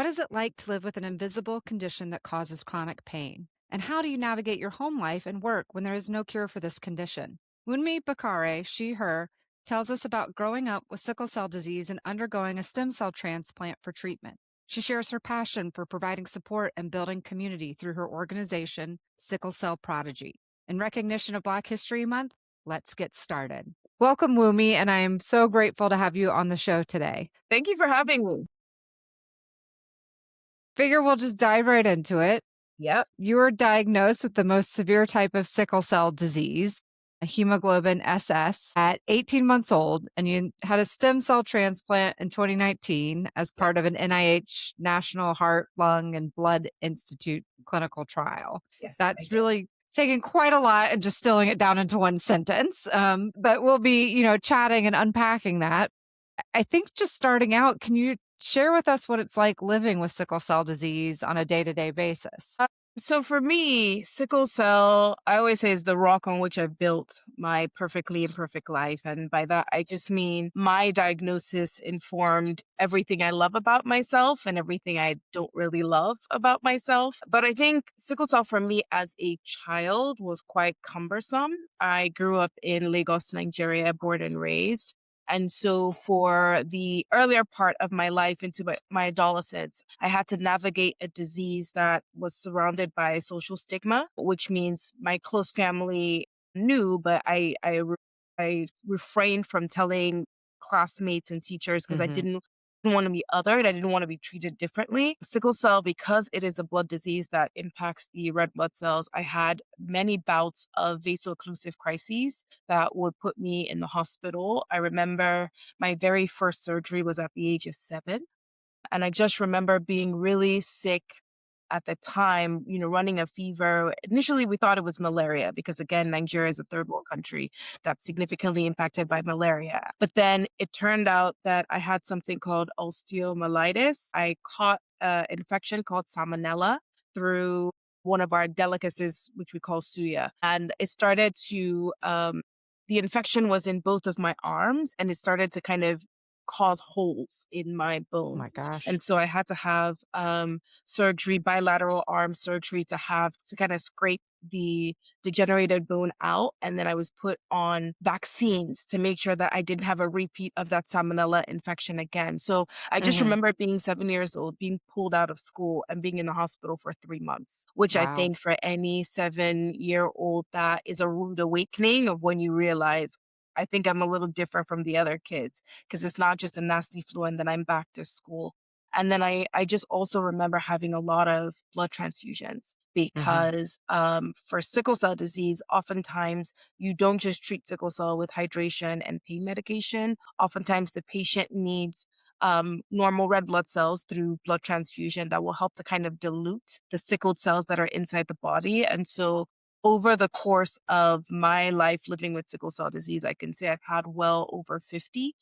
What is it like to live with an invisible condition that causes chronic pain? And how do you navigate your home life and work when there is no cure for this condition? Wunmi Bakare, she, her, tells us about growing up with sickle cell disease and undergoing a stem cell transplant for treatment. She shares her passion for providing support and building community through her organization, Sickle Cell Prodigy. In recognition of Black History Month, let's get started. Welcome, Wumi, and I am so grateful to have you on the show today. Thank you for having me. Figure we'll just dive right into it. Yep. You were diagnosed with the most severe type of sickle cell disease, a hemoglobin SS, at 18 months old, and you had a stem cell transplant in 2019 as part of Yes. an NIH National Heart, Lung, and Blood Institute clinical trial. Yes, I That's did. really taking quite a lot and distilling it down into one sentence. But we'll be, chatting and unpacking that. I think just starting out, can you share with us what it's like living with sickle cell disease on a day-to-day basis? So for me, sickle cell, I always say, is the rock on which I've built my perfectly imperfect life. And by that, I just mean my diagnosis informed everything I love about myself and everything I don't really love about myself. But I think sickle cell for me as a child was quite cumbersome. I grew up in Lagos, Nigeria, born and raised. And so for the earlier part of my life into my adolescence, I had to navigate a disease that was surrounded by social stigma, which means my close family knew, but I refrained from telling classmates and teachers because I Mhm. didn't want to be othered. I didn't want to be treated differently. Sickle cell, because it is a blood disease that impacts the red blood cells, I had many bouts of vaso-occlusive crises that would put me in the hospital. I remember my very first surgery was at the age of 7. And I just remember being really sick at the time, running a fever. Initially, we thought it was malaria because, again, Nigeria is a third world country that's significantly impacted by malaria. But then it turned out that I had something called osteomyelitis. I caught an infection called salmonella through one of our delicacies, which we call suya. And it started the infection was in both of my arms and it started to kind of cause holes in my Oh my bones. gosh. And so I had to have surgery, bilateral arm surgery to kind of scrape the degenerated bone out. And then I was put on vaccines to make sure that I didn't have a repeat of that salmonella infection again. So I just Mhm. remember being 7 years old, being pulled out of school and being in the hospital for 3 months, which I Wow. think for any 7-year old, that is a rude awakening of when you realize, I think I'm a little different from the other kids because it's not just a nasty flu and then I'm back to school. And then I just also remember having a lot of blood transfusions Mhm. because for sickle cell disease, oftentimes you don't just treat sickle cell with hydration and pain medication. Oftentimes the patient needs normal red blood cells through blood transfusion that will help to kind of dilute the sickled cells that are inside the body. And so over the course of my life living with sickle cell disease, I can say I've had well over 50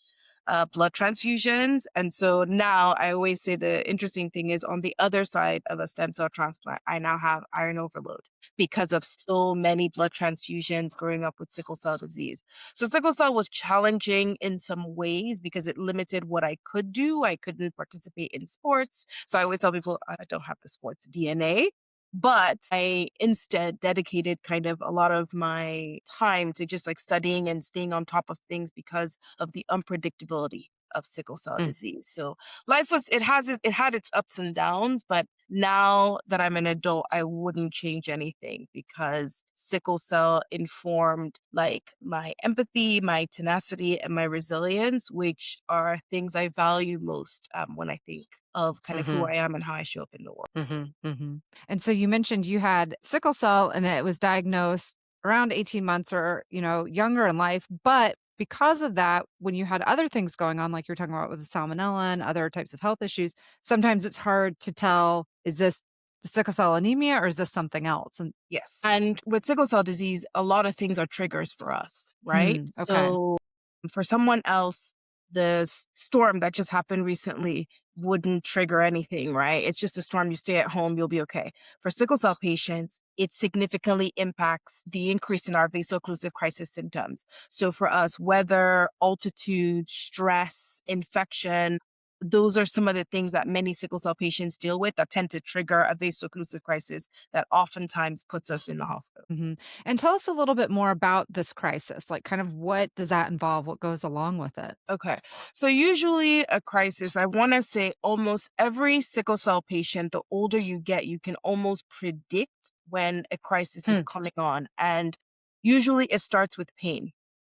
blood transfusions. And so now I always say the interesting thing is on the other side of a stem cell transplant, I now have iron overload because of so many blood transfusions growing up with sickle cell disease. So sickle cell was challenging in some ways because it limited what I could do. I couldn't participate in sports. So I always tell people I don't have the sports DNA. But I instead dedicated kind of a lot of my time to just like studying and staying on top of things because of the unpredictability of sickle cell Mm. disease. So life was it had its ups and downs, but now that I'm an adult, I wouldn't change anything because sickle cell informed like my empathy, my tenacity, and my resilience, which are things I value most when I think of kind of who Mhm. I am and how I show up in the world. Mhm. Mhm. And so you mentioned you had sickle cell and it was diagnosed around 18 months or, younger in life, but because of that, when you had other things going on, like you're talking about with the salmonella and other types of health issues, sometimes it's hard to tell, is this the sickle cell anemia or is this something else? And Yes. And with sickle cell disease, a lot of things are triggers for us, right? okay. So for someone else, the storm that just happened recently wouldn't trigger anything, right? It's just a storm. You stay at home, you'll be okay. For sickle cell patients, it significantly impacts the increase in our vaso-occlusive crisis symptoms. So for us, weather, altitude, stress, infection, those are some of the things that many sickle cell patients deal with that tend to trigger a vaso-occlusive crisis that oftentimes puts us in the hospital. Mhm. And tell us a little bit more about this crisis. Like, kind of what does that involve? What goes along with it? Okay. So usually a crisis, I want to say almost every sickle cell patient, the older you get, you can almost predict when a crisis is Hmm. coming on. And usually it starts with pain,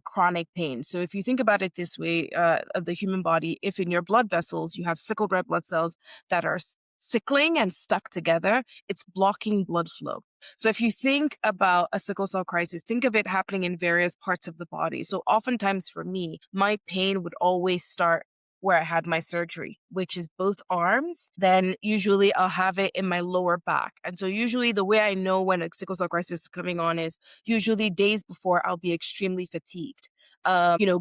chronic pain. So if you think about it this way, of the human body, if in your blood vessels you have sickled red blood cells that are sickling and stuck together, it's blocking blood flow. So if you think about a sickle cell crisis, think of it happening in various parts of the body. So oftentimes for me, my pain would always start where I had my surgery, which is both arms. Then usually I'll have it in my lower back. And so usually the way I know when a sickle cell crisis is coming on is usually days before I'll be extremely fatigued.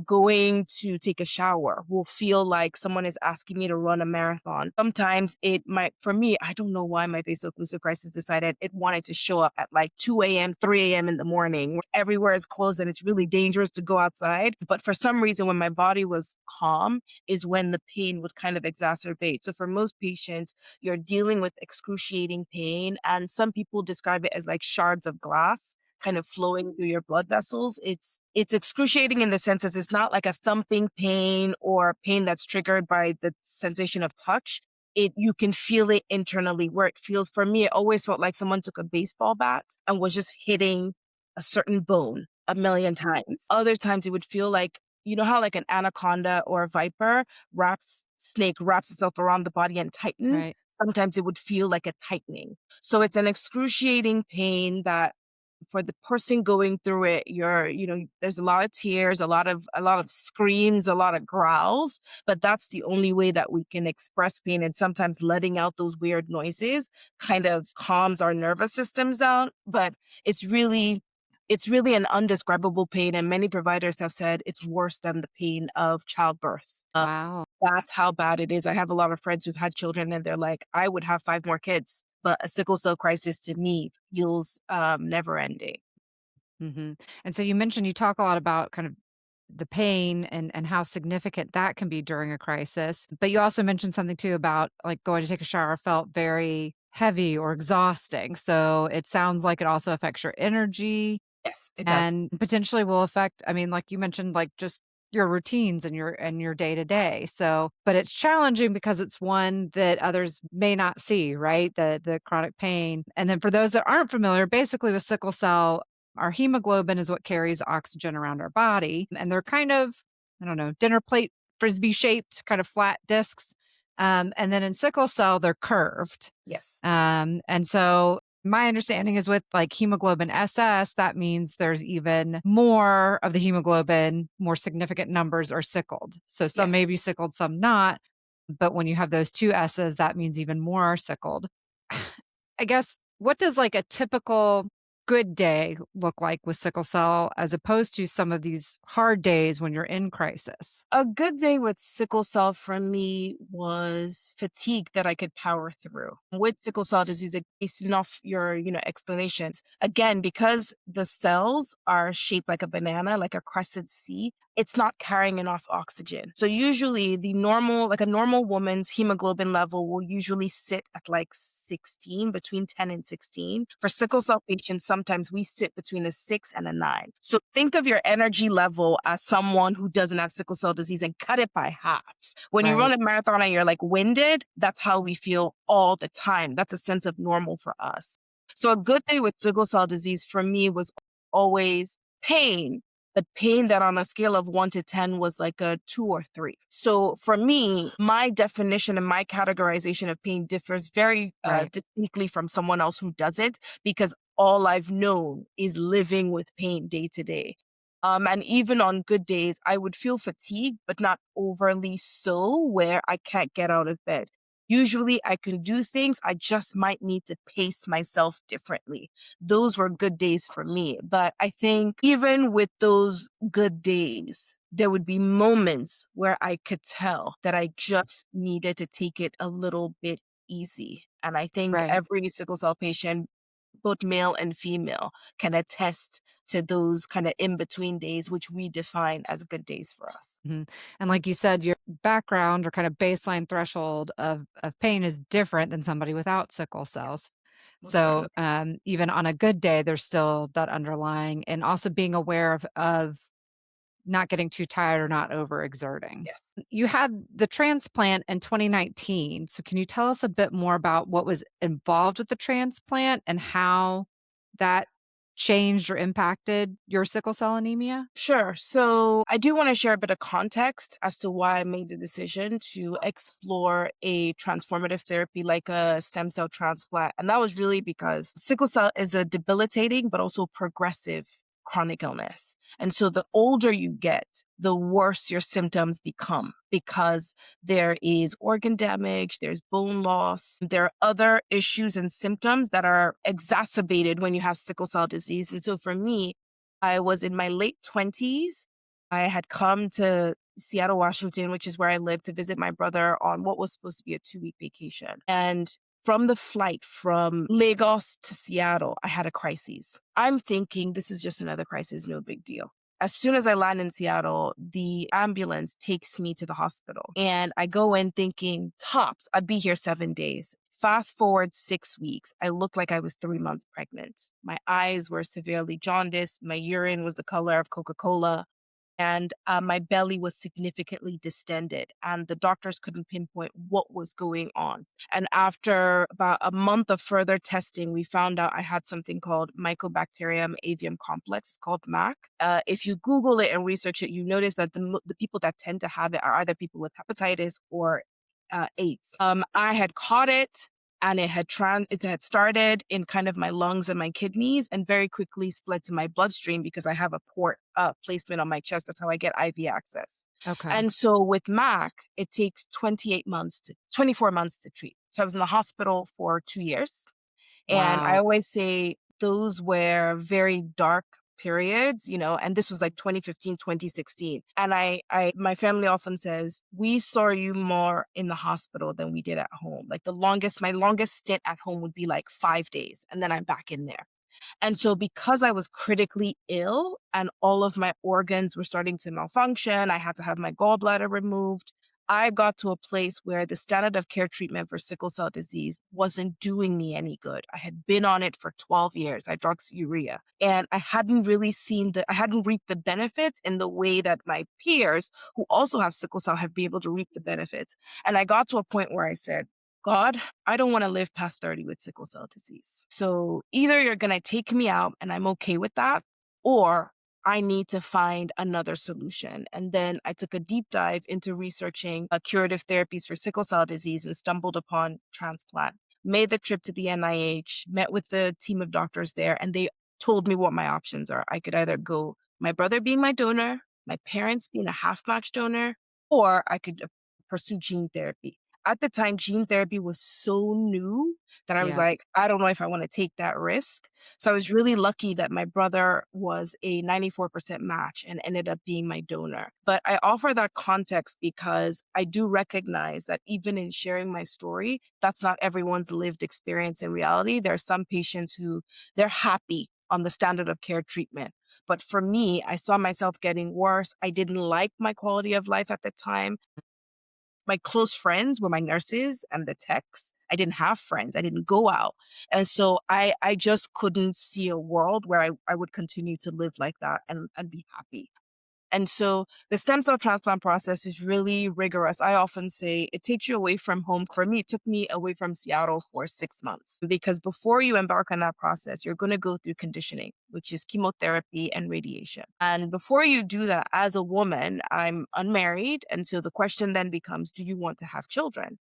Going to take a shower will feel like someone is asking me to run a marathon. Sometimes it might, for me, I don't know why my vaso-occlusive crisis decided it wanted to show up at like 2 a.m., 3 a.m. in the morning, where everywhere is closed and it's really dangerous to go outside. But for some reason, when my body was calm, is when the pain would kind of exacerbate. So for most patients, you're dealing with excruciating pain, and some people describe it as like shards of glass kind of flowing through your blood vessels. It's excruciating in the sense that it's not like a thumping pain or pain that's triggered by the sensation of touch. You can feel it internally where it feels, for me, it always felt like someone took a baseball bat and was just hitting a certain bone a million times. Other times it would feel like, you know how like an anaconda or a viper snake wraps itself around the body and tightens? Right. Sometimes it would feel like a tightening. So it's an excruciating pain that for the person going through it, there's a lot of tears, a lot of screams, a lot of growls, but that's the only way that we can express pain. And sometimes letting out those weird noises kind of calms our nervous systems down. But it's really it's really an undescribable pain. And many providers have said it's worse than the pain of childbirth. Wow. That's how bad it is. I have a lot of friends who've had children and they're like, I would have 5 more kids, but a sickle cell crisis to me feels, never ending. Mhm. And so you mentioned you talk a lot about kind of the pain and how significant that can be during a crisis. But you also mentioned something too about like going to take a shower felt very heavy or exhausting. So it sounds like it also affects your energy Yes, it does. and potentially will affect, I mean, like you mentioned, like just your routines and your day to day. So, but it's challenging because it's one that others may not see, right? The chronic pain. And then for those that aren't familiar, basically with sickle cell, our hemoglobin is what carries oxygen around our body. And they're kind of, I don't know, dinner plate frisbee shaped, kind of flat discs. And then in sickle cell, they're curved. Yes. And so my understanding is with like hemoglobin SS, that means there's even more of the hemoglobin, more significant numbers are sickled. So some may Yes. be sickled, some not. But when you have those two S's, that means even more are sickled. I guess what does like a typical good day look like with sickle cell as opposed to some of these hard days when you're in crisis? A good day with sickle cell for me was fatigue that I could power through. With sickle cell disease, based off your, explanations, again, because the cells are shaped like a banana, like a crescent C, it's not carrying enough oxygen. So usually like a normal woman's hemoglobin level will usually sit at like 16, between 10 and 16. For sickle cell patients, sometimes we sit between a 6 and a 9. So think of your energy level as someone who doesn't have sickle cell disease and cut it by half. When you run Right. a marathon and you're like winded, that's how we feel all the time. That's a sense of normal for us. So a good day with sickle cell disease for me was always pain, but pain that on a scale of 1 to 10 was like a 2 or 3. So for me, my definition and my categorization of pain differs very Right. distinctly from someone else who doesn't, because all I've known is living with pain day to day. And even on good days, I would feel fatigued, but not overly so where I can't get out of bed. Usually I can do things, I just might need to pace myself differently. Those were good days for me. But I think even with those good days, there would be moments where I could tell that I just needed to take it a little bit easy. And I think Right. every sickle cell patient both male and female can attest to those kind of in between days, which we define as good days for us. Mhm. And like you said, your background or kind of baseline threshold of pain is different than somebody without sickle cells. Yes, most So, certainly. even on a good day, there's still that underlying and also being aware of not getting too tired or not overexerting. Yes. You had the transplant in 2019. So can you tell us a bit more about what was involved with the transplant and how that changed or impacted your sickle cell anemia? Sure. So I do want to share a bit of context as to why I made the decision to explore a transformative therapy like a stem cell transplant. And that was really because sickle cell is a debilitating but also progressive chronic illness. And so the older you get, the worse your symptoms become because there is organ damage, there's bone loss, there are other issues and symptoms that are exacerbated when you have sickle cell disease. And so for me, I was in my late 20s. I had come to Seattle, Washington, which is where I live, to visit my brother on what was supposed to be a 2-week vacation. And from the flight from Lagos to Seattle, I had a crisis. I'm thinking this is just another crisis, no big deal. As soon as I land in Seattle, the ambulance takes me to the hospital. And I go in thinking, tops, I'd be here 7 days. Fast forward 6 weeks, I looked like I was 3 months pregnant. My eyes were severely jaundiced. My urine was the color of Coca Cola. And my belly was significantly distended, and the doctors couldn't pinpoint what was going on. And after about a month of further testing, we found out I had something called Mycobacterium avium complex. It's called MAC. If you Google it and research it, you notice that the people that tend to have it are either people with hepatitis or AIDS. I had caught it, and it had started in kind of my lungs and my kidneys and very quickly split to my bloodstream because I have a port placement on my chest. That's how I get IV access. Okay. And so with MAC, it takes 24 months to treat. So I was in the hospital for 2 years. And I Wow. always say those were very dark periods, and this was like 2015, 2016. And my family often says, we saw you more in the hospital than we did at home. Like my longest stint at home would be like 5 days. And then I'm back in there. And so because I was critically ill and all of my organs were starting to malfunction, I had to have my gallbladder removed. I got to a place where the standard of care treatment for sickle cell disease wasn't doing me any good. I had been on it for 12 years, hydroxyurea, and I hadn't reaped the benefits in the way that my peers who also have sickle cell have been able to reap the benefits. And I got to a point where I said, God, I don't want to live past 30 with sickle cell disease. So either you're going to take me out and I'm okay with that, or I need to find another solution. And then I took a deep dive into researching curative therapies for sickle cell disease and stumbled upon transplant. Made the trip to the NIH, met with the team of doctors there, and they told me what my options are. I could either go my brother being my donor, my parents being a half match donor, or I could pursue gene therapy. At the time, gene therapy was so new that I was Yeah. like, I don't know if I want to take that risk. So I was really lucky that my brother was a 94% match and ended up being my donor. But I offer that context because I do recognize that even in sharing my story, that's not everyone's lived experience in reality. There are some patients who they're happy on the standard of care treatment. But for me, I saw myself getting worse. I didn't like my quality of life at the time. My close friends were my nurses and the techs. I didn't have friends. I didn't go out. And so I just couldn't see a world where I would continue to live like that and be happy. And so the stem cell transplant process is really rigorous. I often say it takes you away from home. For me, it took me away from Seattle for 6 months because before you embark on that process, you're going to go through conditioning, which is chemotherapy and radiation. And before you do that, as a woman, I'm unmarried. And so the question then becomes, do you want to have children?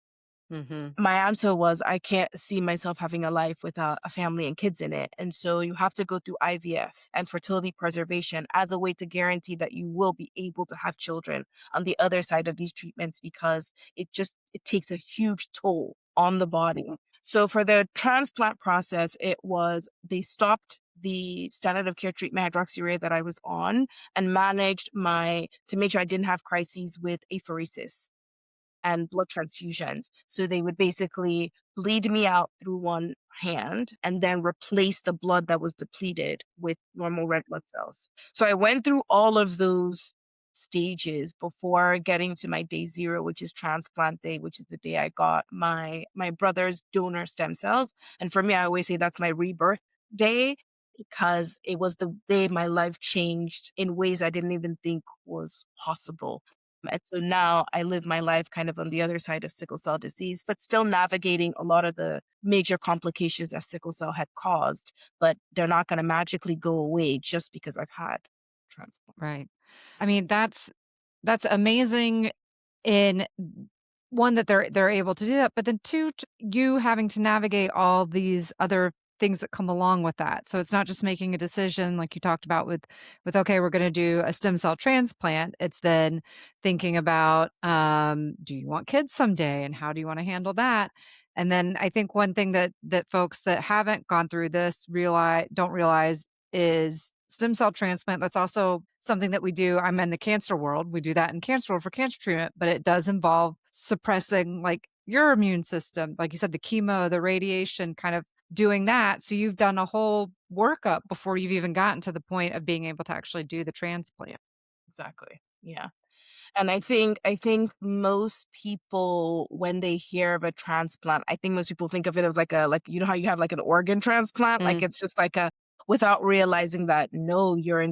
Mhm. My answer was, I can't see myself having a life without a family and kids in it. And so you have to go through IVF and fertility preservation as a way to guarantee that you will be able to have children on the other side of these treatments because it takes a huge toll on the body. So for the transplant process, they stopped the standard of care treatment hydroxyurea that I was on and managed to make sure I didn't have crises with apheresis and blood transfusions. So they would basically bleed me out through one hand and then replace the blood that was depleted with normal red blood cells. So I went through all of those stages before getting to my day 0, which is transplant day, which is the day I got my brother's donor stem cells. And for me, I always say that's my rebirth day because it was the day my life changed in ways I didn't even think was possible. And so now I live my life kind of on the other side of sickle cell disease, but still navigating a lot of the major complications that sickle cell had caused, but they're not going to magically go away just because I've had transplant. Right. I mean, that's amazing in one that they're able to do that, but then two, you having to navigate all these other things that come along with that. So it's not just making a decision like you talked about with okay, we're going to do a stem cell transplant. It's then thinking about do you want kids someday and how do you want to handle that? And then I think one thing that folks that haven't gone through this don't realize is stem cell transplant. That's also something that we do. I'm in the cancer world. We do that in cancer world for cancer treatment, but it does involve suppressing like your immune system. Like you said, the chemo, the radiation, kind of doing that. So you've done a whole workup before you've even gotten to the point of being able to actually do the transplant. Exactly. Yeah. And I think most people when they hear of a transplant, I think most people think of it as like a like you know how you have like an organ transplant? Like Mm, it's just like a without realizing that no, you're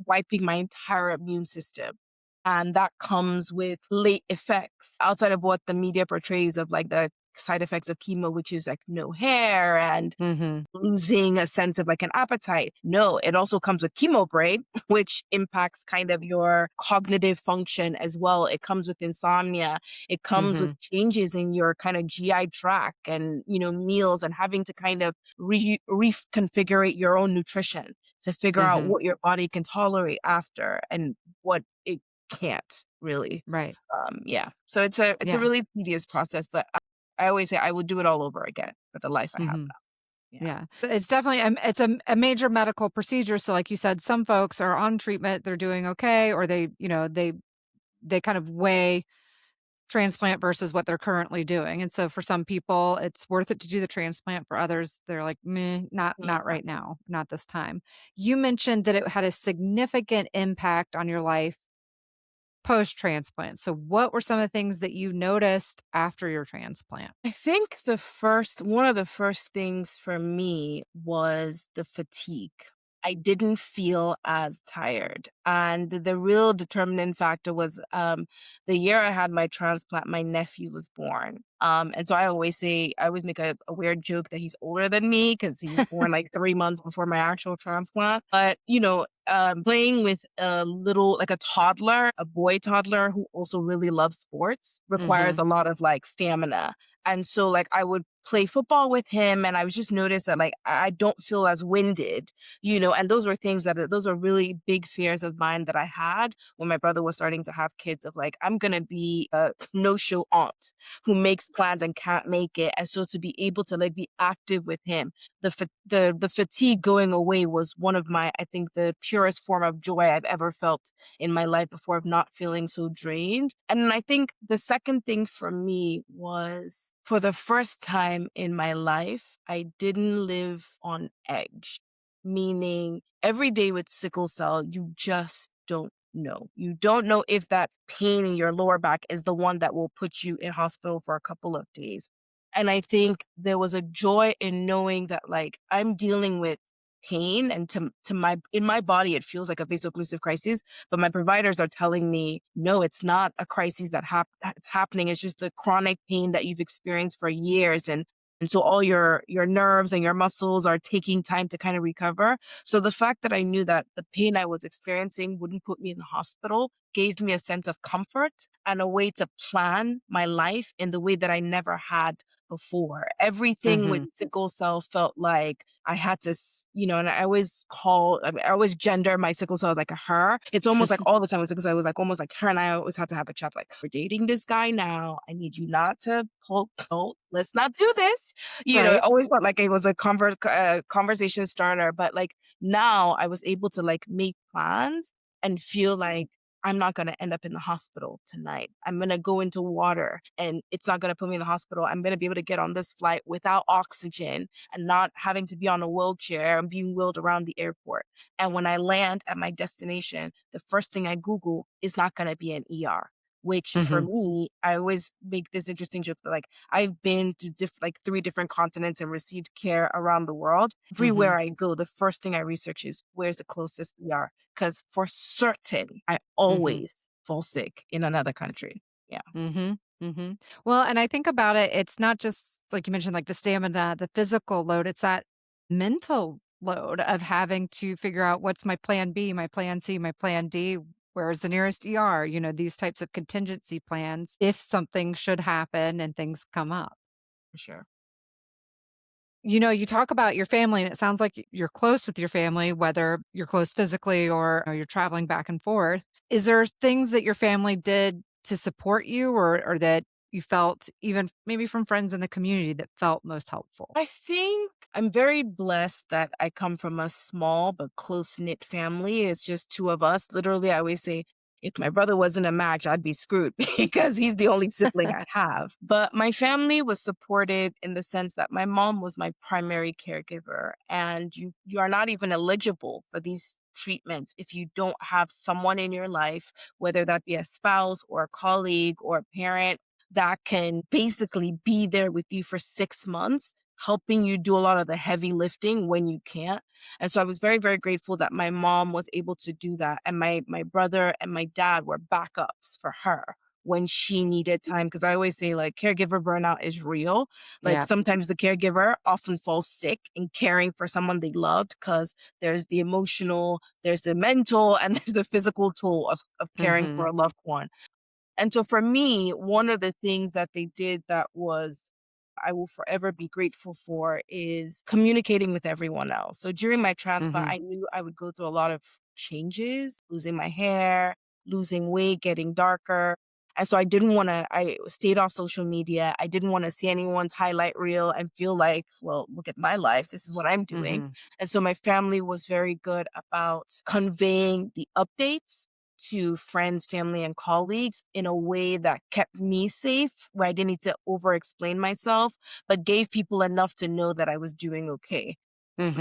wiping my entire immune system. And that comes with late effects outside of what the media portrays of like the side effects of chemo, which is like no hair and mhm, losing a sense of like an appetite. No, it also comes with chemo brain, which impacts kind of your cognitive function as well. It comes with insomnia. It comes with mhm, changes in your kind of GI tract and, meals and having to kind of reconfigure your own nutrition to figure out mhm. what your body can tolerate after and what it can't really. Right. Yeah. So it's a Yeah. really tedious process, but I always say I would do it all over again for the life I have Mhm. now. Yeah. Yeah. It's definitely it's a major medical procedure. So like you said, some folks are on treatment, they're doing okay, or they kind of weigh transplant versus what they're currently doing. And so for some people, it's worth it to do the transplant. For others, they're like, meh, not right Exactly. now, not this time. You mentioned that it had a significant impact on your life post-transplant. So what were some of the things that you noticed after your transplant? I think one of the first things for me was the fatigue. I didn't feel as tired. And the real determinant factor was the year I had my transplant, my nephew was born. And so I always make a weird joke that he's older than me because he was born like 3 months before my actual transplant. But, playing with like a toddler, a boy toddler who also really loves sports requires Mhm. a lot of like stamina. And so like I would play football with him and I was just noticed that like I don't feel as winded, and those were things those are really big fears of mine that I had when my brother was starting to have kids of like, I'm going to be a no-show aunt who makes plans and can't make it. And so to be able to like be active with him, the fatigue going away was one of my, I think the purest form of joy I've ever felt in my life before of not feeling so drained. And then I think the second thing for me was for the first time in my life, I didn't live on edge, meaning every day with sickle cell, you just don't know. You don't know if that pain in your lower back is the one that will put you in hospital for a couple of days. And I think there was a joy in knowing that like I'm dealing with pain and to my in my body it feels like a vaso-occlusive crisis, but my providers are telling me no, it's not a crisis it's happening. It's just the chronic pain that you've experienced for years, and so all your nerves and your muscles are taking time to kind of recover. So the fact that I knew that the pain I was experiencing wouldn't put me in the hospital gave me a sense of comfort and a way to plan my life in the way that I never had before. Everything with Mhm. sickle cell felt like I had to, and I always gender my sickle cell as like a her. It's almost like all the time with sickle cell, it was like almost like her and I always had to have a chat like, we're dating this guy now. I need you not to pull, no, let's not do this. It Right. always felt like it was a conversation starter. But like now I was able to like make plans and feel like I'm not gonna end up in the hospital tonight. I'm gonna go into water and it's not gonna put me in the hospital. I'm gonna be able to get on this flight without oxygen and not having to be on a wheelchair and being wheeled around the airport. And when I land at my destination, the first thing I Google is not gonna be an ER. Which for Mhm. me, I always make this interesting joke that like I've been to like 3 different continents and received care around the world. Mhm. Everywhere I go, the first thing I research is where's the closest ER? Because for certain, I Mhm. always fall sick in another country. Yeah, Mhm. Mhm. Well, and I think about it, it's not just like you mentioned, like the stamina, the physical load, it's that mental load of having to figure out what's my plan B, my plan C, my plan D, where's the nearest ER, these types of contingency plans if something should happen and things come up. for sure. You talk about your family, and it sounds like you're close with your family, whether you're close physically or you're traveling back and forth. Is there things that your family did to support you or that you felt even maybe from friends in the community that felt most helpful? I think I'm very blessed that I come from a small but close-knit family. It's just 2 of us. Literally, I always say, if my brother wasn't a match, I'd be screwed because he's the only sibling I have. But my family was supportive in the sense that my mom was my primary caregiver, and you are not even eligible for these treatments if you don't have someone in your life, whether that be a spouse or a colleague or a parent that can basically be there with you for 6 months, helping you do a lot of the heavy lifting when you can't. And so I was very, very grateful that my mom was able to do that, and my brother and my dad were backups for her when she needed time. Because I always say, like, caregiver burnout is real. Like, Yeah. sometimes the caregiver often falls sick in caring for someone they loved, because there's the emotional, there's the mental, and there's the physical toll of caring for Mhm. a loved one. And so for me, one of the things that they did that was I will forever be grateful for is communicating with everyone else. So during my transplant, Mhm. I knew I would go through a lot of changes, losing my hair, losing weight, getting darker. And so I stayed off social media. I didn't want to see anyone's highlight reel and feel like, well, look at my life. This is what I'm doing. Mhm. And so my family was very good about conveying the updates to friends, family, and colleagues in a way that kept me safe, where I didn't need to over explain myself, but gave people enough to know that I was doing okay.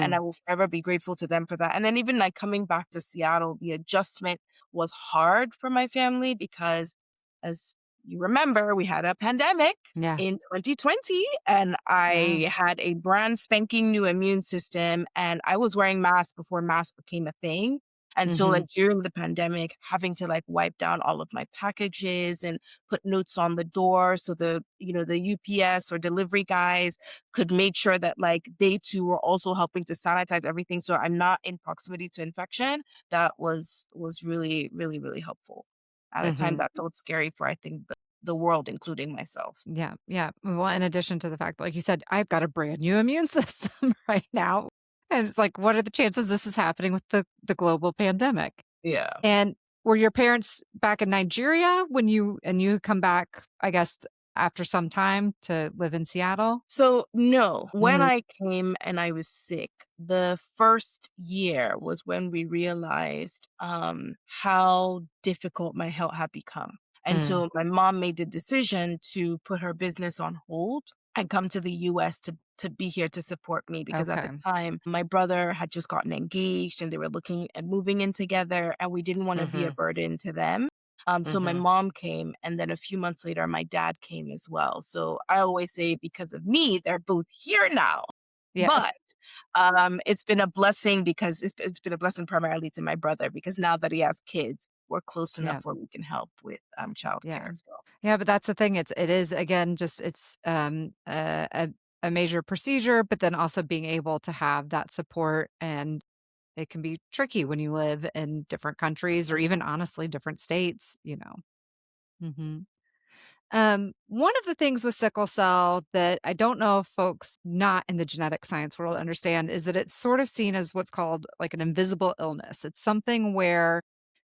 And I Mhm. will forever be grateful to them for that. And then even like coming back to Seattle, the adjustment was hard for my family because, as you remember, we had a pandemic Yeah. in 2020 and Yeah. I had a brand spanking new immune system and I was wearing masks before masks became a thing. And so like Mhm. during the pandemic, having to like wipe down all of my packages and put notes on the door so the UPS or delivery guys could make sure that like they too were also helping to sanitize everything so I'm not in proximity to infection. That was really, really, really helpful at a time Mhm. that felt scary for I think the world, including myself. Yeah, yeah. Well, in addition to the fact, like you said, I've got a brand new immune system right now. And it's like, what are the chances this is happening with the global pandemic? Yeah. And were your parents back in Nigeria when you come back, I guess, after some time to live in Seattle? So, no, when Mhm. I came and I was sick, the first year was when we realized, how difficult my health had become. And Mm. so my mom made the decision to put her business on hold and come to the US to be here to support me because at the Okay. time my brother had just gotten engaged and they were looking at moving in together and we didn't want to be a Mhm. burden to them. So my Mhm. mom came, and then a few months later, my dad came as well. So I always say because of me, they're both here now. Yes. But it's been a blessing because it's been a blessing primarily to my brother because now that he has kids, we're close Yeah. enough where we can help with childcare Yeah. as well. Yeah, but that's the thing. It is again just it's a major procedure, but then also being able to have that support and it can be tricky when you live in different countries or even honestly different states. Mhm. One of the things with sickle cell that I don't know if folks not in the genetic science world understand is that it's sort of seen as what's called like an invisible illness. It's something where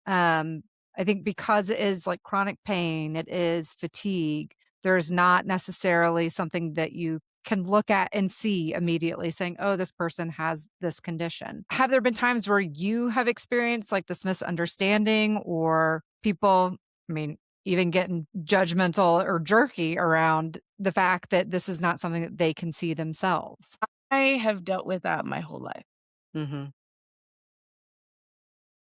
um, I think because it is like chronic pain, it is fatigue, there's not necessarily something that you can look at and see immediately saying, oh, this person has this condition. Have there been times where you have experienced like this misunderstanding or people, I mean, even getting judgmental or jerky around the fact that this is not something that they can see themselves? I have dealt with that my whole life. Mhm.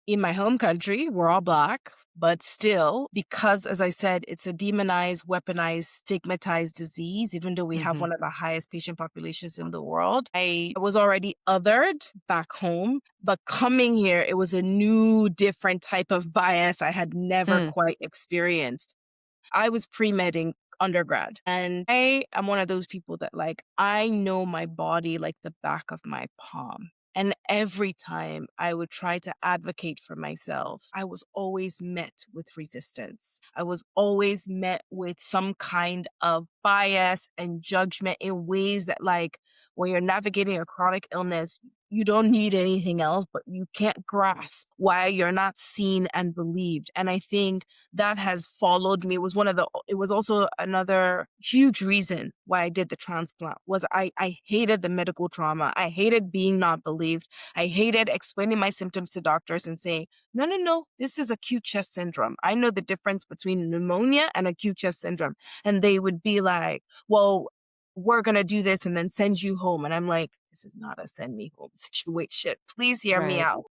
In my home country, we're all Black, but still, because, as I said, it's a demonized, weaponized, stigmatized disease, even though we have Mhm. one of the highest patient populations in the world. I was already othered back home, but coming here, it was a new, different type of bias I had never Hmm. quite experienced. I was pre-medding undergrad, and I am one of those people that, like, I know my body like the back of my palm. And every time I would try to advocate for myself, I was always met with resistance. I was always met with some kind of bias and judgment in ways that, like, when you're navigating a chronic illness, you don't need anything else, but you can't grasp why you're not seen and believed. And I think that has followed me. It was also another huge reason why I did the transplant was I hated the medical trauma. I hated being not believed. I hated explaining my symptoms to doctors and saying, no, no, no, this is acute chest syndrome. I know the difference between pneumonia and acute chest syndrome. And they would be like, well, we're going to do this and then send you home. And I'm like, this is not a send me home situation. Please hear me Right. out.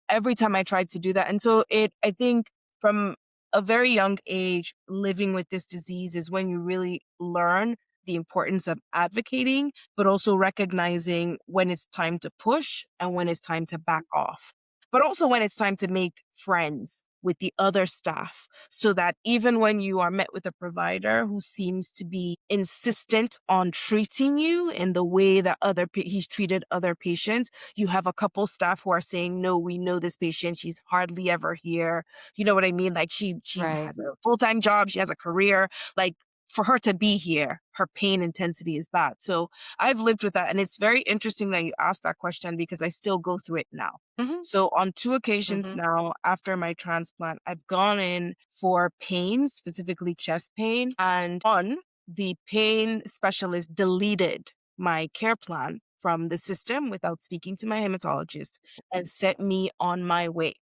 Every time I tried to do that. And so I think from a very young age, living with this disease is when you really learn the importance of advocating, but also recognizing when it's time to push and when it's time to back off. But also when it's time to make friends with the other staff so that even when you are met with a provider who seems to be insistent on treating you in the way that he's treated other patients, you have a couple staff who are saying, no, we know this patient. She's hardly ever here. You know what I mean? Like she Right. has a full-time job. She has a career. Like for her to be here, her pain intensity is bad. So I've lived with that. And it's very interesting that you asked that question because I still go through it now. Mhm. So on two occasions Mhm. now after my transplant, I've gone in for pain, specifically chest pain. And one, the pain specialist deleted my care plan from the system without speaking to my hematologist and sent me on my way.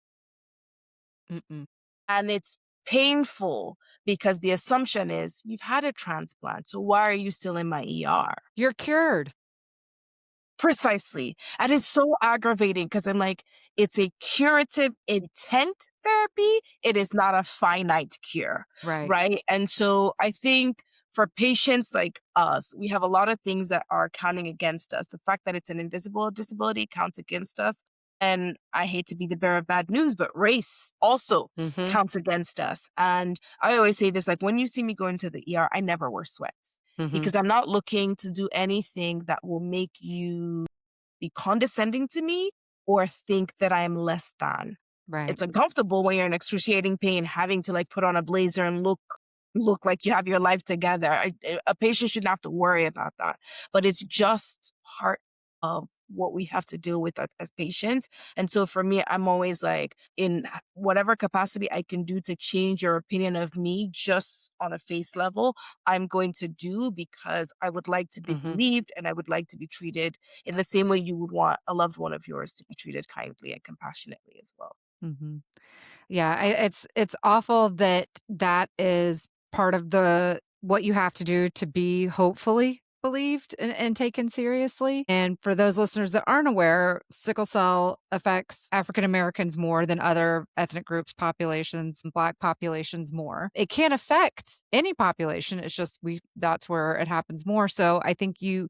Mm-mm. And it's painful because the assumption is you've had a transplant. So why are you still in my ER? You're cured. Precisely. And it's so aggravating because I'm like, it's a curative intent therapy. It is not a finite cure. Right. Right. And so I think for patients like us, we have a lot of things that are counting against us. The fact that it's an invisible disability counts against us. And I hate to be the bearer of bad news, but race also Mhm. counts against us. And I always say this like, when you see me go into the ER, I never wear sweats Mhm. because I'm not looking to do anything that will make you be condescending to me or think that I am less than. Right. It's uncomfortable when you're in excruciating pain, having to like put on a blazer and look like you have your life together. A patient shouldn't have to worry about that, but it's just part of what we have to deal with as patients. And so for me, I'm always like, in whatever capacity I can do to change your opinion of me, just on a face level, I'm going to do because I would like to be Mhm. believed and I would like to be treated in the same way you would want a loved one of yours to be treated kindly and compassionately as well. Mhm. Yeah, it's awful that that is part of the what you have to do to be hopefully believed and taken seriously. And for those listeners that aren't aware, sickle cell affects African Americans more than other ethnic groups, populations, and Black populations more. It can affect any population. It's just we that's where it happens more. So I think you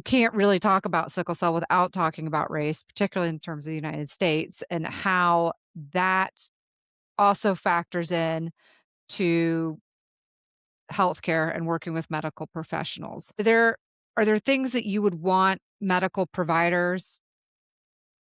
can't really talk about sickle cell without talking about race, particularly in terms of the United States and how that also factors in to healthcare and working with medical professionals. Are there things that you would want medical providers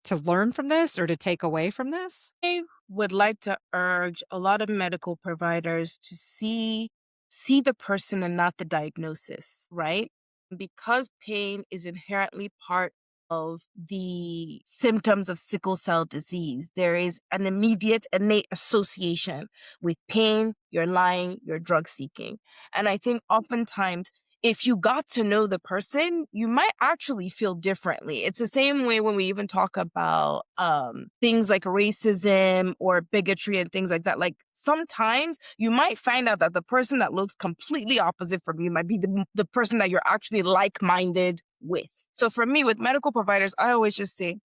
to learn from this or to take away from this? I would like to urge a lot of medical providers to see the person and not the diagnosis, right? Because pain is inherently part of the symptoms of sickle cell disease, there is an immediate innate association with pain, you're lying, you're drug seeking. And I think oftentimes if you got to know the person, you might actually feel differently. It's the same way when we even talk about things like racism or bigotry and things like that. Like sometimes you might find out that the person that looks completely opposite from you might be the person that you're actually like-minded with. So for me, with medical providers, I always just say,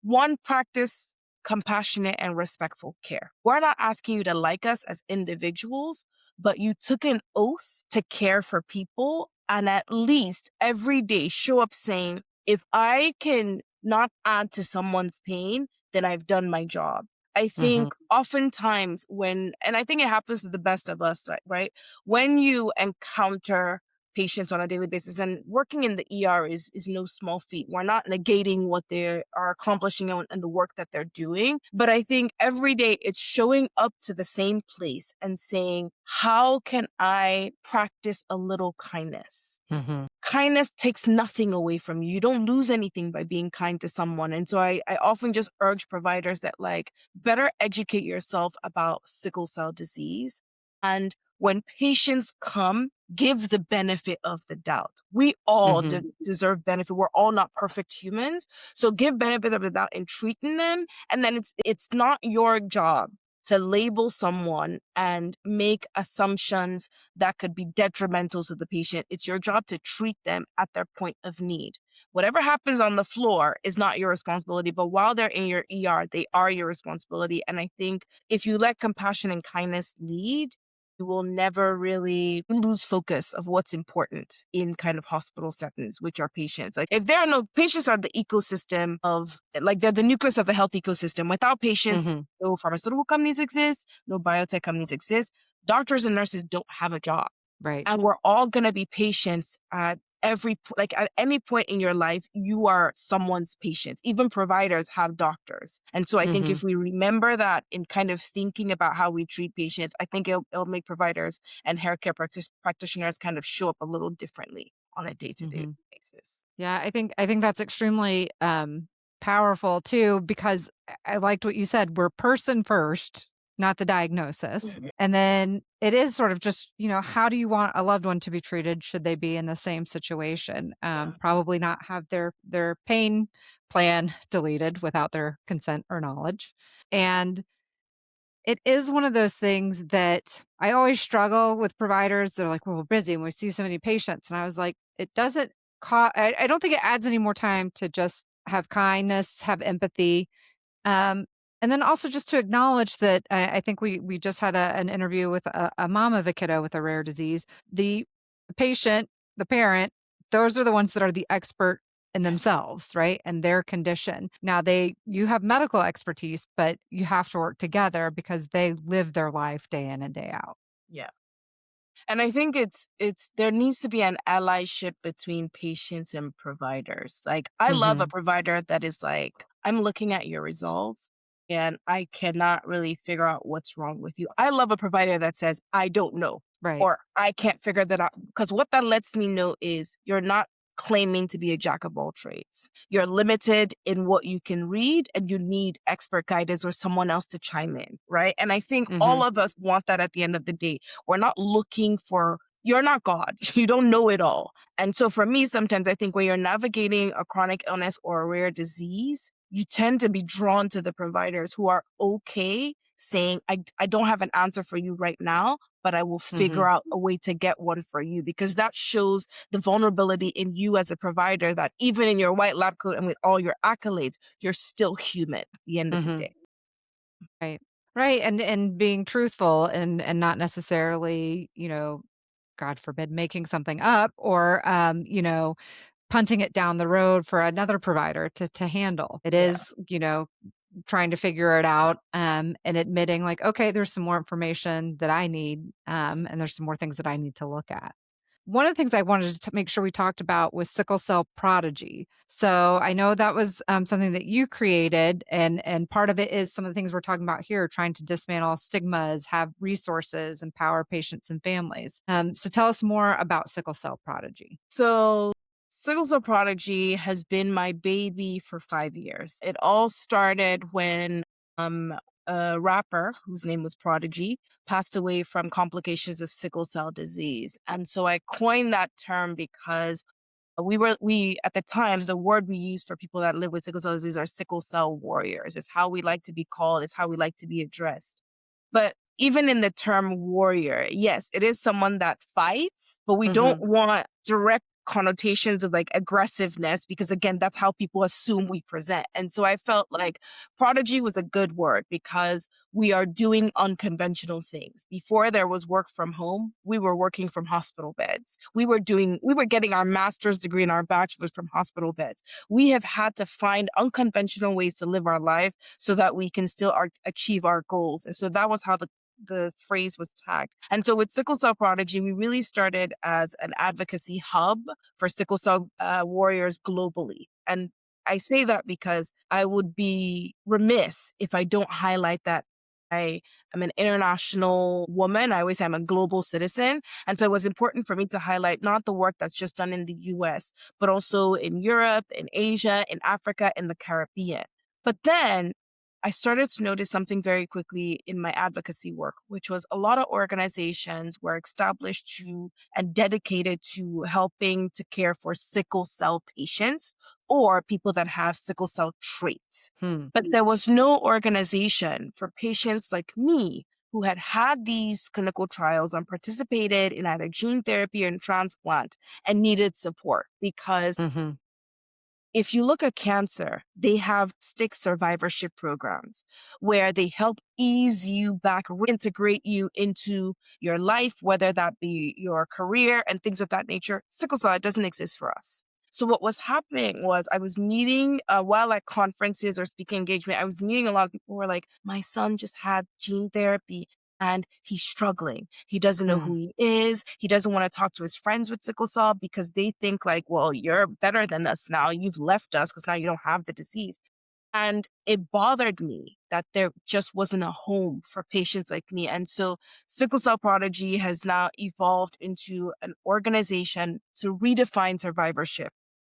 one, practice compassionate and respectful care. We're not asking you to like us as individuals, but you took an oath to care for people and at least every day show up saying, if I can not add to someone's pain, then I've done my job. I Mhm. think oftentimes and I think it happens to the best of us, right? When you encounter patients on a daily basis, and working in the ER is no small feat. We're not negating what they are accomplishing and the work that they're doing. But I think every day it's showing up to the same place and saying, how can I practice a little kindness? Mhm. Kindness takes nothing away from you. You don't lose anything by being kind to someone. And so I often just urge providers that like better educate yourself about sickle cell disease. And when patients come, give the benefit of the doubt. We all Mhm. deserve benefit. We're all not perfect humans. So give benefit of the doubt in treating them. And then it's not your job to label someone and make assumptions that could be detrimental to the patient. It's your job to treat them at their point of need. Whatever happens on the floor is not your responsibility, but while they're in your ER, they are your responsibility. And I think if you let compassion and kindness lead, you will never really lose focus of what's important in kind of hospital settings, which are patients. Like if there are no patients are the ecosystem of like they're the nucleus of the health ecosystem. Without patients, Mhm. no pharmaceutical companies exist, no biotech companies exist. Doctors and nurses don't have a job. Right. And we're all going to be patients at like at any point in your life, you are someone's patients. Even providers have doctors. And so I think Mhm. if we remember that in kind of thinking about how we treat patients, I think it'll make providers and healthcare practitioners kind of show up a little differently on a day-to-day Mhm. basis. Yeah, I think that's extremely powerful too because I liked what you said. We're person first, not the diagnosis. Mhm. And then it is sort of just, how do you want a loved one to be treated should they be in the same situation? Yeah. Probably not have their pain plan deleted without their consent or knowledge. And it is one of those things that I always struggle with providers. They're like, "Well, we're busy and we see so many patients." And I was like, it doesn't I don't think it adds any more time to just have kindness, have empathy. Um, and then also just to acknowledge that I think we just had an interview with a mom of a kiddo with a rare disease. The patient, the parent, those are the ones that are the expert in Yes. themselves, right? And their condition. Now you have medical expertise, but you have to work together because they live their life day in and day out. Yeah. And I think it's there needs to be an allyship between patients and providers. Like I love a Mhm. provider that is like, I'm looking at your results and I cannot really figure out what's wrong with you. I love a provider that says, I don't know Right. or I can't figure that out. Because what that lets me know is you're not claiming to be a jack of all trades. You're limited in what you can read and you need expert guidance or someone else to chime in, right? And I think all Mhm. of us want that at the end of the day. We're not looking for, you're not God. You don't know it all. And so for me, sometimes I think when you're navigating a chronic illness or a rare disease, you tend to be drawn to the providers who are okay saying, I don't have an answer for you right now, but I will figure Mhm. out a way to get one for you because that shows the vulnerability in you as a provider that even in your white lab coat and with all your accolades, you're still human at the end of the Mhm. day. Right. Right. And being truthful and not necessarily, God forbid, making something up or punting it down the road for another provider to handle. It Yeah. is, trying to figure it out, and admitting like, okay, there's some more information that I need, and there's some more things that I need to look at. One of the things I wanted to make sure we talked about was Sickle Cell Prodigy. So I know that was something that you created, and part of it is some of the things we're talking about here, trying to dismantle stigmas, have resources, empower patients and families. So tell us more about Sickle Cell Prodigy. So, Sickle Cell Prodigy has been my baby for 5 years. It all started when um, a rapper whose name was Prodigy, passed away from complications of sickle cell disease. And so I coined that term because we at the time, the word we used for people that live with sickle cell disease are sickle cell warriors. It's how we like to be called, it's how we like to be addressed. But even in the term warrior, yes, it is someone that fights, but we don't Mhm. want direct connotations of like aggressiveness because again, that's how people assume we present. And so I felt like prodigy was a good word because we are doing unconventional things. Before there was work from home, we were working from hospital beds. We were getting our master's degree and our bachelor's from hospital beds. We have had to find unconventional ways to live our life so that we can still achieve our goals. And so that was how the phrase was tagged. And so with Sickle Cell Prodigy, we really started as an advocacy hub for sickle cell warriors globally. And I say that because I would be remiss if I don't highlight that I am an international woman. I always say I'm a global citizen. And so it was important for me to highlight not the work that's just done in the US, but also in Europe, in Asia, in Africa, in the Caribbean. But then I started to notice something very quickly in my advocacy work, which was a lot of organizations were established to and dedicated to helping to care for sickle cell patients or people that have sickle cell traits. Hmm. But there was no organization for patients like me who had had these clinical trials and participated in either gene therapy or transplant and needed support because Mhm. if you look at cancer, they have stick survivorship programs where they help ease you back, reintegrate you into your life, whether that be your career and things of that nature. Sickle cell, it doesn't exist for us. So what was happening was I was meeting while at conferences or speaking engagement, I was meeting a lot of people who were like, my son just had gene therapy and he's struggling. He doesn't know Mm. who he is. He doesn't want to talk to his friends with sickle cell because they think like, well, you're better than us now. You've left us because now you don't have the disease. And it bothered me that there just wasn't a home for patients like me. And so Sickle Cell Prodigy has now evolved into an organization to redefine survivorship.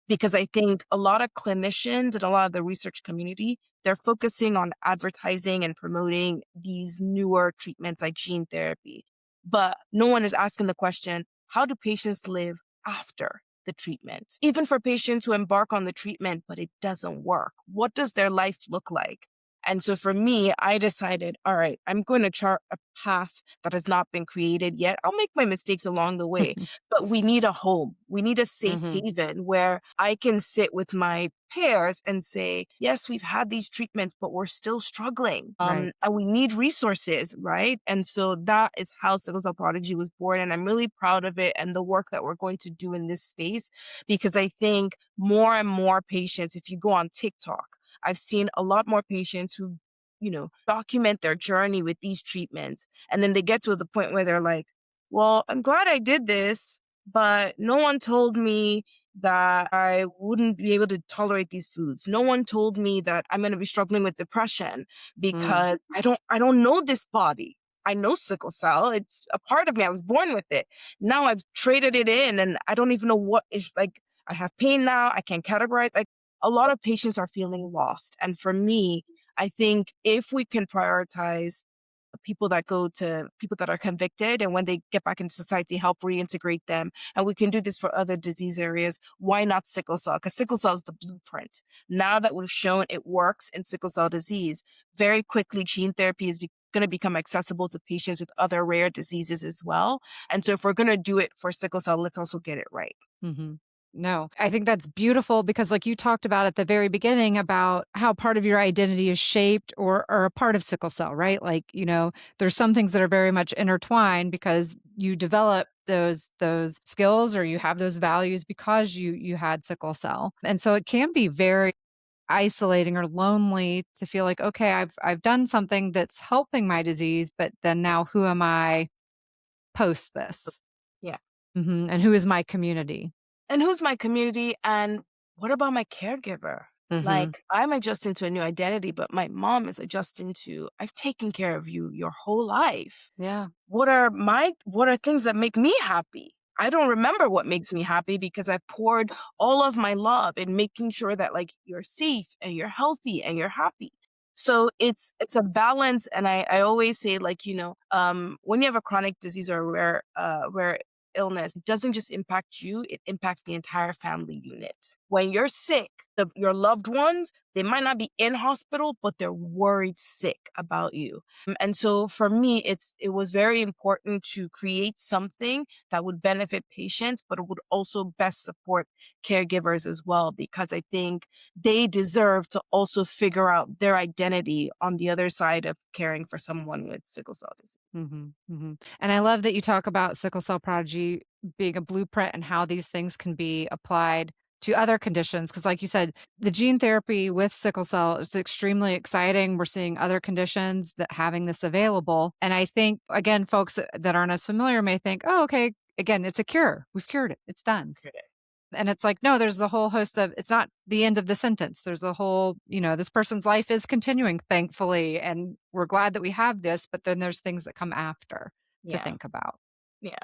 Because I think a lot of clinicians and a lot of the research community, they're focusing on advertising and promoting these newer treatments like gene therapy. But no one is asking the question, how do patients live after the treatment? Even for patients who embark on the treatment, but it doesn't work, what does their life look like? And so for me, I decided, all right, I'm going to chart a path that has not been created yet. I'll make my mistakes along the way, but we need a home. We need a safe Mhm. haven where I can sit with my peers and say, yes, we've had these treatments, but we're still struggling. Right. And we need resources, right? And so that is how Sickle Cell Prodigy was born. And I'm really proud of it and the work that we're going to do in this space, because I think more and more patients, if you go on TikTok, I've seen a lot more patients who, document their journey with these treatments. And then they get to the point where they're like, well, I'm glad I did this, but no one told me that I wouldn't be able to tolerate these foods. No one told me that I'm going to be struggling with depression Mm. because I don't know this body. I know sickle cell. It's a part of me. I was born with it. Now I've traded it in and I don't even know what is like I have pain now. I can't categorize. Like a lot of patients are feeling lost. And for me, I think if we can prioritize people that are convicted and when they get back into society, help reintegrate them. And we can do this for other disease areas. Why not sickle cell? Because sickle cell is the blueprint. Now that we've shown it works in sickle cell disease, very quickly gene therapy is going to become accessible to patients with other rare diseases as well. And so if we're going to do it for sickle cell, let's also get it right. Mhm. No, I think that's beautiful because, like you talked about at the very beginning, about how part of your identity is shaped or a part of sickle cell, right? Like, there's some things that are very much intertwined because you develop those skills or you have those values because you had sickle cell. And so it can be very isolating or lonely to feel like, okay, I've done something that's helping my disease, but then now who am I post this? Yeah. And who is my community? And who's my community? And what about my caregiver? Mhm. Like, I'm adjusting to a new identity, but my mom is adjusting to, I've taken care of you your whole life. Yeah. What are things that make me happy? I don't remember what makes me happy because I poured all of my love in making sure that like you're safe and you're healthy and you're happy. So it's a balance, and I always say, like, when you have a chronic disease or a rare illness, it doesn't just impact you, it impacts the entire family unit. When you're sick, your loved ones, they might not be in hospital, but they're worried sick about you. And so for me, it was very important to create something that would benefit patients, but it would also best support caregivers as well, because I think they deserve to also figure out their identity on the other side of caring for someone with sickle cell disease. Mhm, mhm. And I love that you talk about sickle cell prodigy being a blueprint and how these things can be applied to other conditions. Because, like you said, the gene therapy with sickle cell is extremely exciting. We're seeing other conditions that having this available. And I think, again, folks that aren't as familiar may think, oh, okay, again, it's a cure. We've cured it. It's done. Okay. And it's like, no, there's a whole host of it's not the end of the sentence. There's a whole, this person's life is continuing, thankfully, and we're glad that we have this, but then there's things that come after to Yeah. think about. Yeah.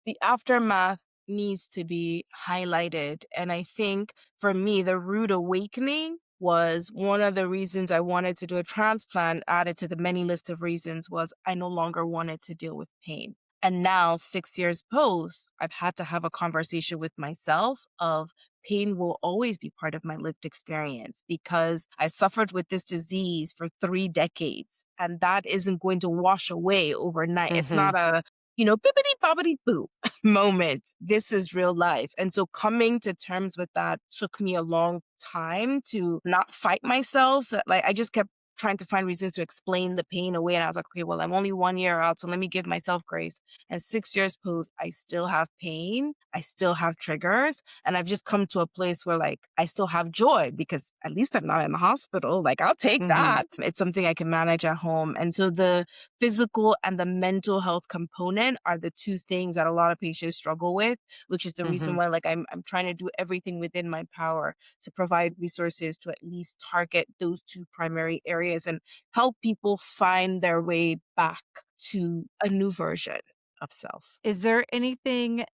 The aftermath needs to be highlighted. And I think for me, the rude awakening was one of the reasons I wanted to do a transplant, added to the many list of reasons was I no longer wanted to deal with pain. And now, 6 years post, I've had to have a conversation with myself of pain will always be part of my lived experience because I suffered with this disease for 3 decades, and that isn't going to wash away overnight. It's not Mhm. a bippity bobbity boo moment. This is real life. And so coming to terms with that took me a long time to not fight myself. Like, I just kept trying to find reasons to explain the pain away. And I was like, okay, well, I'm only 1 year out, so let me give myself grace. And 6 years post, I still have pain. I still have triggers. And I've just come to a place where, like, I still have joy because at least I'm not in the hospital. Like, I'll take Mhm. that. It's something I can manage at home. And so the physical and the mental health component are the two things that a lot of patients struggle with, which is the reason Mhm. why, like, I'm trying to do everything within my power to provide resources to at least target those two primary areas and help people find their way back to a new version of self. Is there anything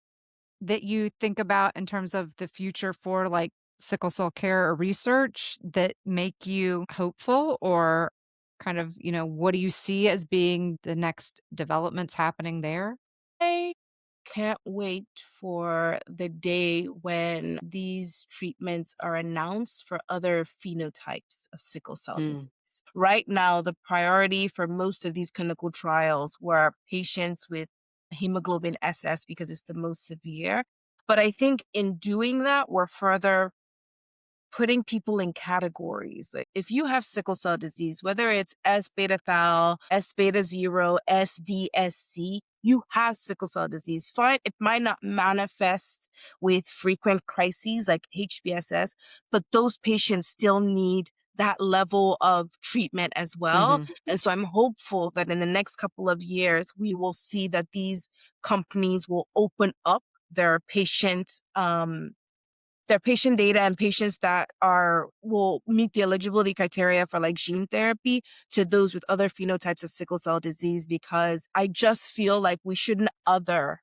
that you think about in terms of the future for, like, sickle cell care or research that make you hopeful or kind of, what do you see as being the next developments happening there? I can't wait for the day when these treatments are announced for other phenotypes of sickle cell Mm. disease. Right now, the priority for most of these clinical trials were patients with hemoglobin SS because it's the most severe. But I think in doing that, we're further putting people in categories. Like, if you have sickle cell disease, whether it's S beta thal, S beta 0, SDSC, you have sickle cell disease. Fine, it might not manifest with frequent crises like HBSS, but those patients still need that level of treatment as well. Mhm. And so I'm hopeful that in the next couple of years, we will see that these companies will open up their patient data and patients that are will meet the eligibility criteria for, like, gene therapy to those with other phenotypes of sickle cell disease, because I just feel like we shouldn't other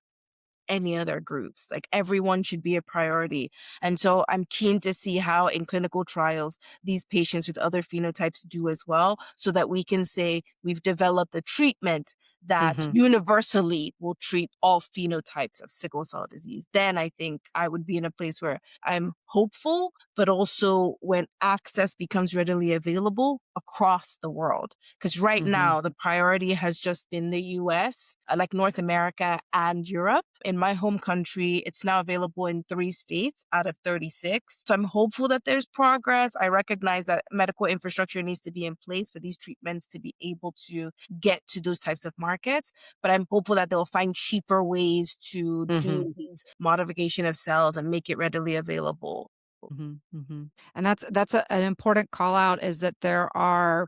any other groups. Like, everyone should be a priority. And so I'm keen to see how in clinical trials these patients with other phenotypes do as well, so that we can say we've developed a treatment that Mhm. universally will treat all phenotypes of sickle cell disease. Then I think I would be in a place where I'm hopeful, but also when access becomes readily available across the world. Because right Mhm. now, the priority has just been the US, like North America and Europe. In my home country, it's now available in 3 states out of 36. So I'm hopeful that there's progress. I recognize that medical infrastructure needs to be in place for these treatments to be able to get to those types of markets. But I'm hopeful that they'll find cheaper ways to Mhm. do these modification of cells and make it readily available. Mhm. Mhm. And that's an important call out is that there are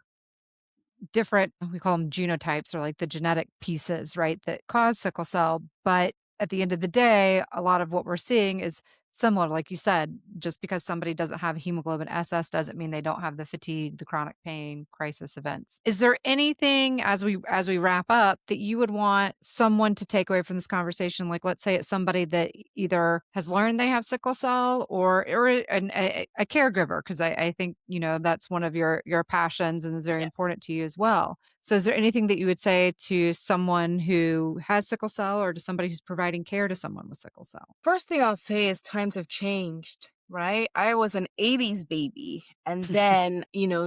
different we call them genotypes or like the genetic pieces, right, that cause sickle cell, but at the end of the day, a lot of what we're seeing is similar, like you said, just because somebody doesn't have hemoglobin SS doesn't mean they don't have the fatigue, the chronic pain, crisis events. Is there anything as we wrap up that you would want someone to take away from this conversation? Like, let's say it's somebody that either has learned they have sickle cell or a caregiver, because I think that's one of your passions and is very Yes. important to you as well. So, is there anything that you would say to someone who has sickle cell or to somebody who's providing care to someone with sickle cell? First thing I'll say is times have changed, right? I was an 80s baby, and then,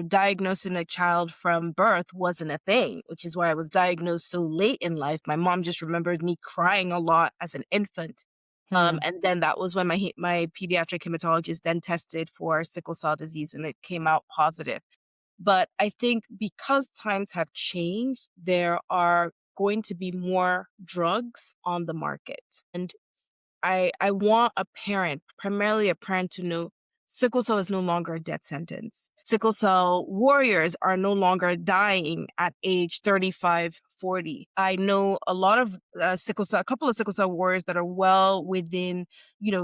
diagnosing a child from birth wasn't a thing, which is why I was diagnosed so late in life. My mom just remembers me crying a lot as an infant. Hmm. And then that was when my pediatric hematologist then tested for sickle cell disease and it came out positive. But I think because times have changed, there are going to be more drugs on the market. And I want a parent, primarily a parent, to know sickle cell is no longer a death sentence. Sickle cell warriors are no longer dying at age 35, 40. I know a lot of a couple of sickle cell warriors that are well within,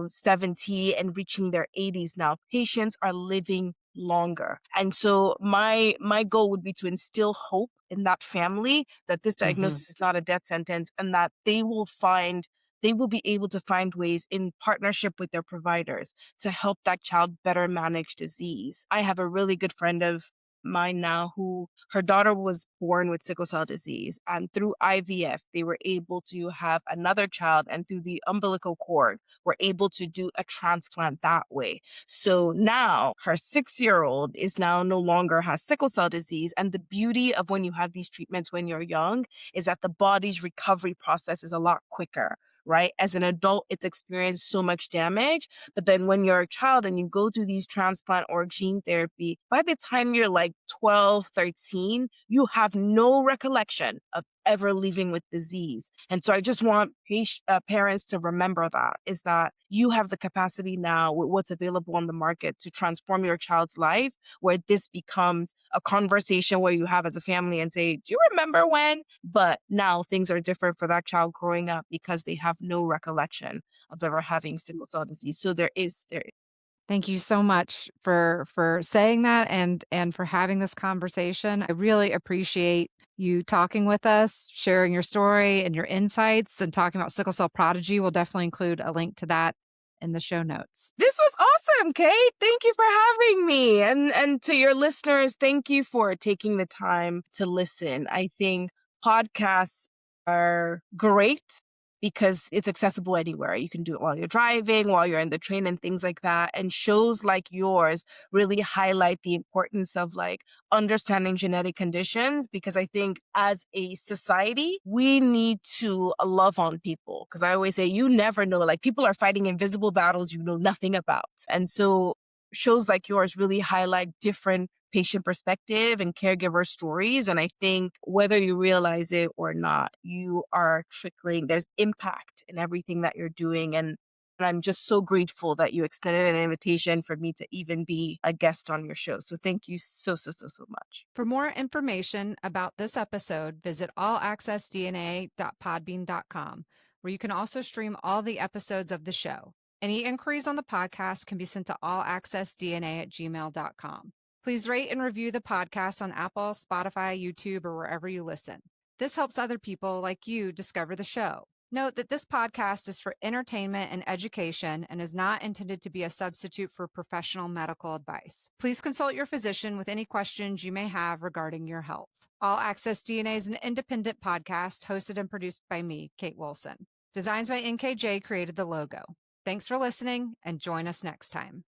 70 and reaching their 80s now. Patients are living longer. And so my goal would be to instill hope in that family that this Hmm. diagnosis is not a death sentence and that they will be able to find ways in partnership with their providers to help that child better manage disease. I have a really good friend of mine now who her daughter was born with sickle cell disease, and through IVF they were able to have another child, and through the umbilical cord were able to do a transplant that way. So now her 6-year-old is now no longer has sickle cell disease, and the beauty of when you have these treatments when you're young is that the body's recovery process is a lot quicker, right? As an adult, it's experienced so much damage. But then when you're a child and you go through these transplant or gene therapy, by the time you're like 12, 13, you have no recollection of ever living with disease. And so I just want parents to remember that is that you have the capacity now with what's available on the market to transform your child's life, where this becomes a conversation where you have as a family and say, do you remember when? But now things are different for that child growing up because they have no recollection of ever having sickle cell disease. So there. Thank you so much for saying that and for having this conversation. I really appreciate you talking with us, sharing your story and your insights, and talking about Sickle Cell Prodigy. We'll definitely include a link to that in the show notes. This was awesome, Kate. Thank you for having me. And to your listeners, thank you for taking the time to listen. I think podcasts are great because it's accessible anywhere. You can do it while you're driving, while you're in the train and things like that. And shows like yours really highlight the importance of like understanding genetic conditions because I think as a society, we need to love on people. Because I always say, you never know, like people are fighting invisible battles you know nothing about. And so shows like yours really highlight different patient perspective and caregiver stories. And I think whether you realize it or not, you are trickling, there's impact in everything that you're doing. And I'm just so grateful that you extended an invitation for me to even be a guest on your show. So thank you so, so, so, so much. For more information about this episode, visit allaccessdna.podbean.com, where you can also stream all the episodes of the show. Any inquiries on the podcast can be sent to allaccessdna@gmail.com. Please rate and review the podcast on Apple, Spotify, YouTube, or wherever you listen. This helps other people like you discover the show. Note that this podcast is for entertainment and education and is not intended to be a substitute for professional medical advice. Please consult your physician with any questions you may have regarding your health. All Access DNA is an independent podcast hosted and produced by me, Kate Wilson. Designs by NKJ created the logo. Thanks for listening and join us next time.